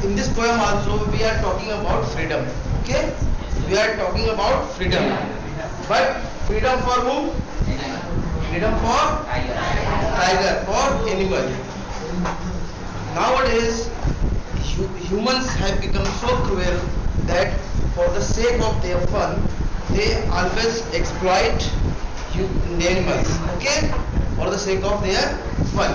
in this poem also we are talking about freedom. Okay, we are talking about freedom, but freedom for whom? Freedom for tiger, for animal. Nowadays humans have become so cruel that for the sake of their fun they always exploit animals. Okay, for the sake of their fun.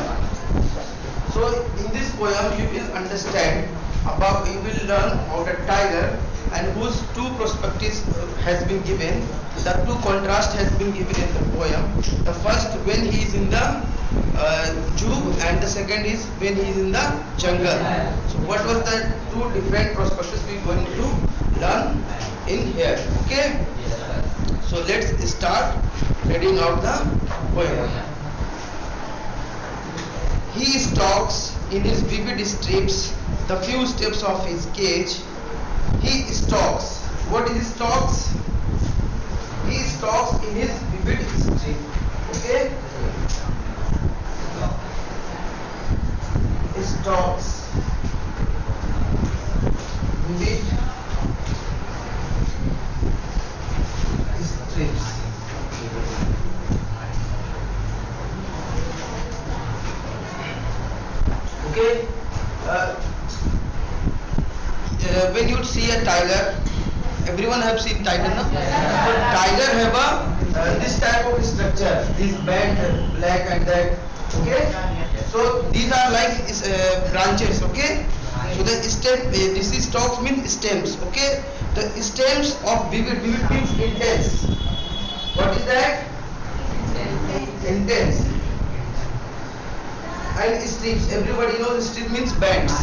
So in this poem you will understand about, you will learn about a tiger and whose two perspectives has been given. The two contrast has been given in the poem. The first when he is in the zoo, and the second is when he is in the jungle. So what was the two different perspectives we are going to learn in here? Okay. So let's start reading out the poem. He stalks in his vivid strips the few steps of his cage. He stalks. What is stalks? He stalks in his vivid strip. Okay? Stalks. Vivid strips. Okay, when you see a tiger, everyone have seen tiger, no? But tiger have a this type of structure, this band, black and that. Okay, so these are like branches. Okay, so the stem, this is stalks means stems. Okay, the stems of vivid means intense. What is that? Intense. And strips, everybody knows strip means bands.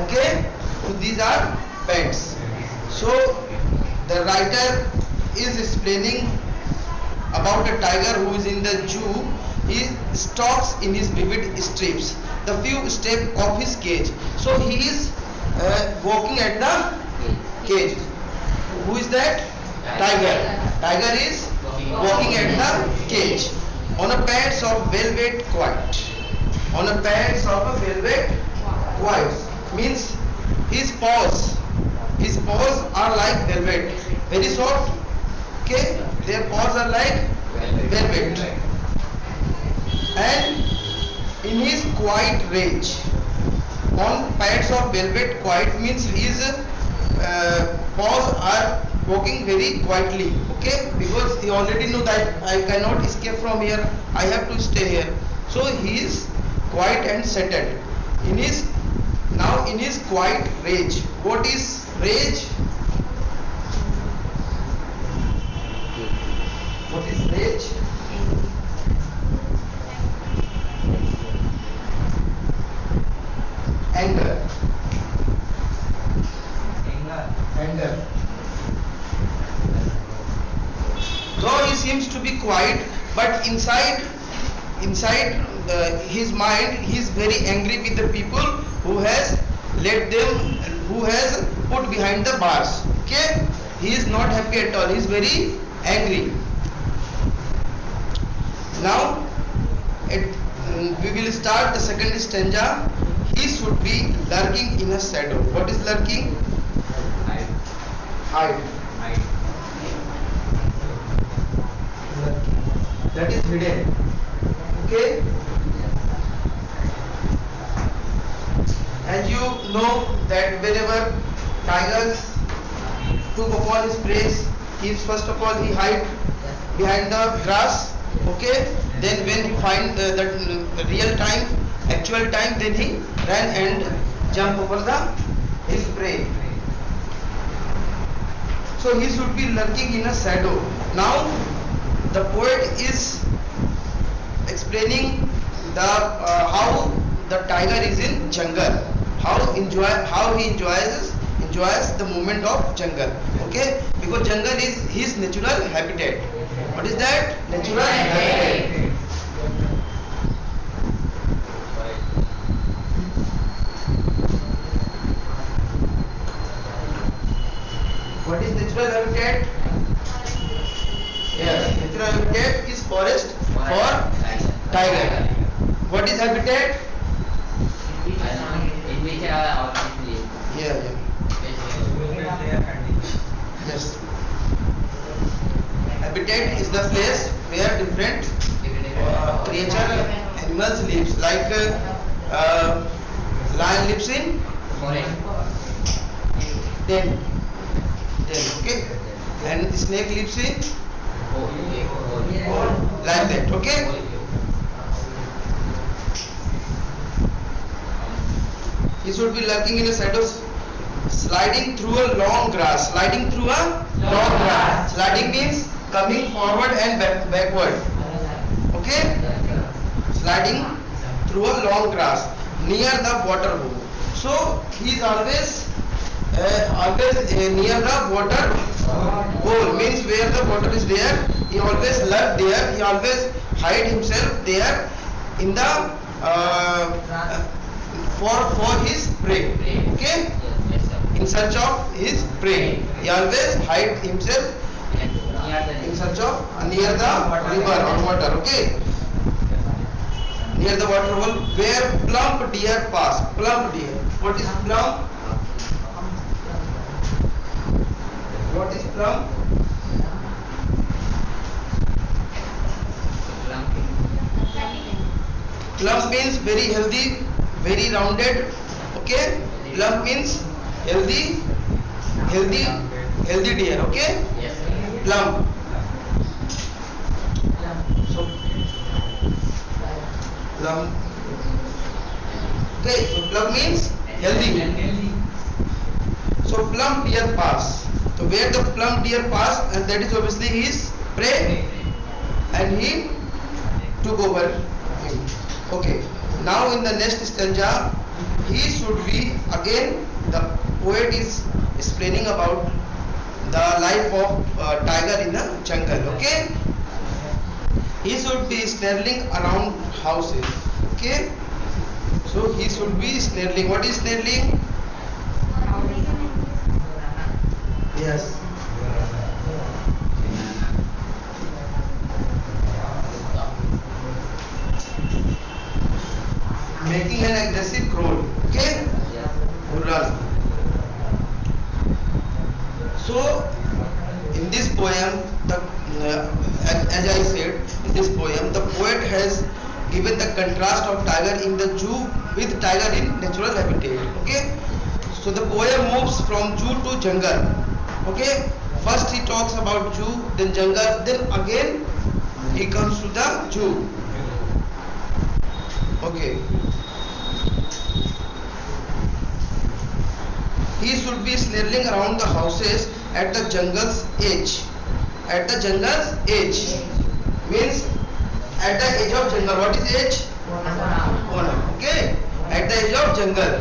Okay, so these are bands. So the writer is explaining about a tiger who is in the zoo. He stalks in his vivid strips the few steps of his cage. So he is walking at the cage. Who is that? Tiger. Tiger is walking at the cage on a pads of velvet quiet. On a pads of a velvet quiet means his paws are like velvet, very soft. Okay, their paws are like velvet. And in his quiet rage, on pads of velvet quiet means his paws are walking very quietly. Okay, because he already know that I cannot escape from here, I have to stay here. So he is quiet and settled in his quiet rage. What is rage? What is rage? Anger. Though he seems to be quiet, but inside his mind, he is very angry with the people who has put behind the bars. Okay, he is not happy at all. He is very angry. Now we will start the second stanza. He should be lurking in a shadow. What is lurking? Hide. That is hidden. Okay, and you know that whenever tigers took upon his prey, he first of all he hide behind the grass. Okay, then when he find the real time, actual time, then he ran and jump over his prey. So he should be lurking in a shadow. Now the poet is explaining the how the tiger is in jungle, how he enjoys the moment of jungle. Okay, because jungle is his natural habitat. What is that? Natural habitat. What is natural habitat? Yes, natural habitat is forest for tiger. What is habitat? In which our live. Yes. yeah, yeah. Yes. Habitat is the place where different creature, animals lives. Like lion lives in den, okay, and snake lives in like that, okay. He should be lurking in a shadow, sliding through a long grass. Sliding through a long grass. Sliding means coming forward and backward. Okay? Sliding through a long grass near the water hole. So he is always near the water hole. Means where the water is there, he always lurk there. He always hide himself there in the for his prey. Okay? In search of his prey. He always hide himself in search of near the river or water. Okay? Near the water hole where plump deer pass. Plump deer. What is plump? What is plump? Plump means very healthy, very rounded. Okay? Plump means healthy deer. Okay? Plump. So plump. Okay, so plump means healthy. So plump deer pass. So where the plump deer pass, and that is obviously his prey, and he took over him. Okay. Now in the next stanza, he should be, again the poet is explaining about the life of tiger in the jungle. Okay. He should be snarling around houses. Okay. So he should be snarling. What is snarling? Yes. Making an aggressive growl. Okay. Growl. So in this poem, as I said, in this poem, the poet has given the contrast of tiger in the zoo with tiger in natural habitat. Okay. So the poem moves from zoo to jungle. Okay. First he talks about zoo, then jungle, then again he comes to the zoo. Okay. He should be snarling around the houses at the jungle's edge. At the jungle's edge means at the edge of jungle. What is edge? Corner. Okay. At the edge of jungle.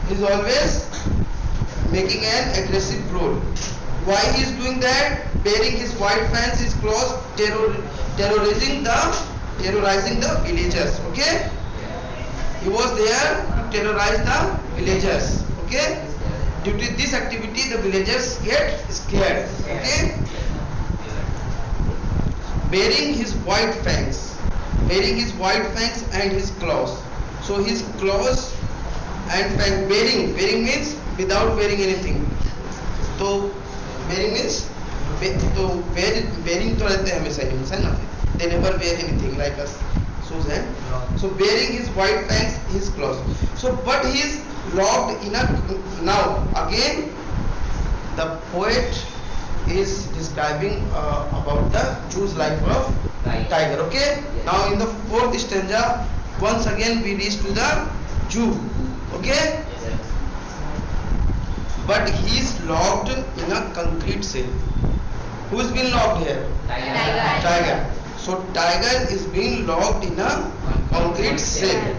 He is always making an aggressive growl. Why he is doing that? Bearing his white fangs, his claws, terrorizing the villagers. Okay. He was there to terrorize the villagers. Okay. Due to this activity, the villagers get scared. Okay. Bearing his white fangs and his claws. So his claws and fangs. Bearing means without wearing anything. So bearing means bearing तो रहते हैं हमेशा humans है ना. They never wear anything like us. Shoes and so bearing his white fangs, his claws. So but he is locked in a, now again the poet is describing about the zoo's life of tiger. Okay. Now in the fourth stanza, once again we reach to the zoo. Okay. But he is locked in a concrete cell. Who is being locked here? Tiger. So tiger is being locked in a concrete cell.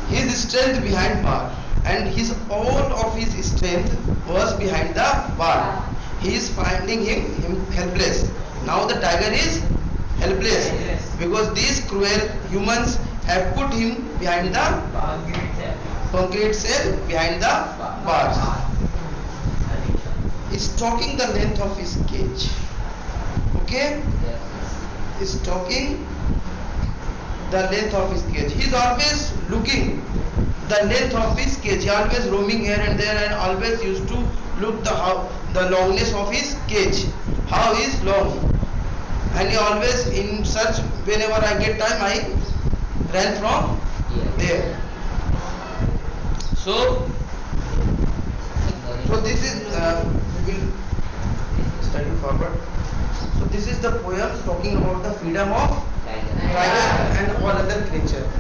His strength behind bar, and his all of his strength was behind the bar. He is finding him helpless. Now the tiger is helpless because these cruel humans have put him behind the concrete cell, behind the bars. Is talking the length of his cage. Okay? Is talking the length of his cage. He is always looking the length of his cage. He always roaming here and there and always used to look the longness of his cage. How is long? And he always in search, whenever I get time I ran from there. So this is we will study forward. So this is the poem talking about the freedom of tiger and all other creature.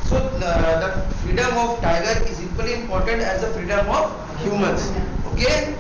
So the freedom of tiger is equally important as the freedom of humans. Okay.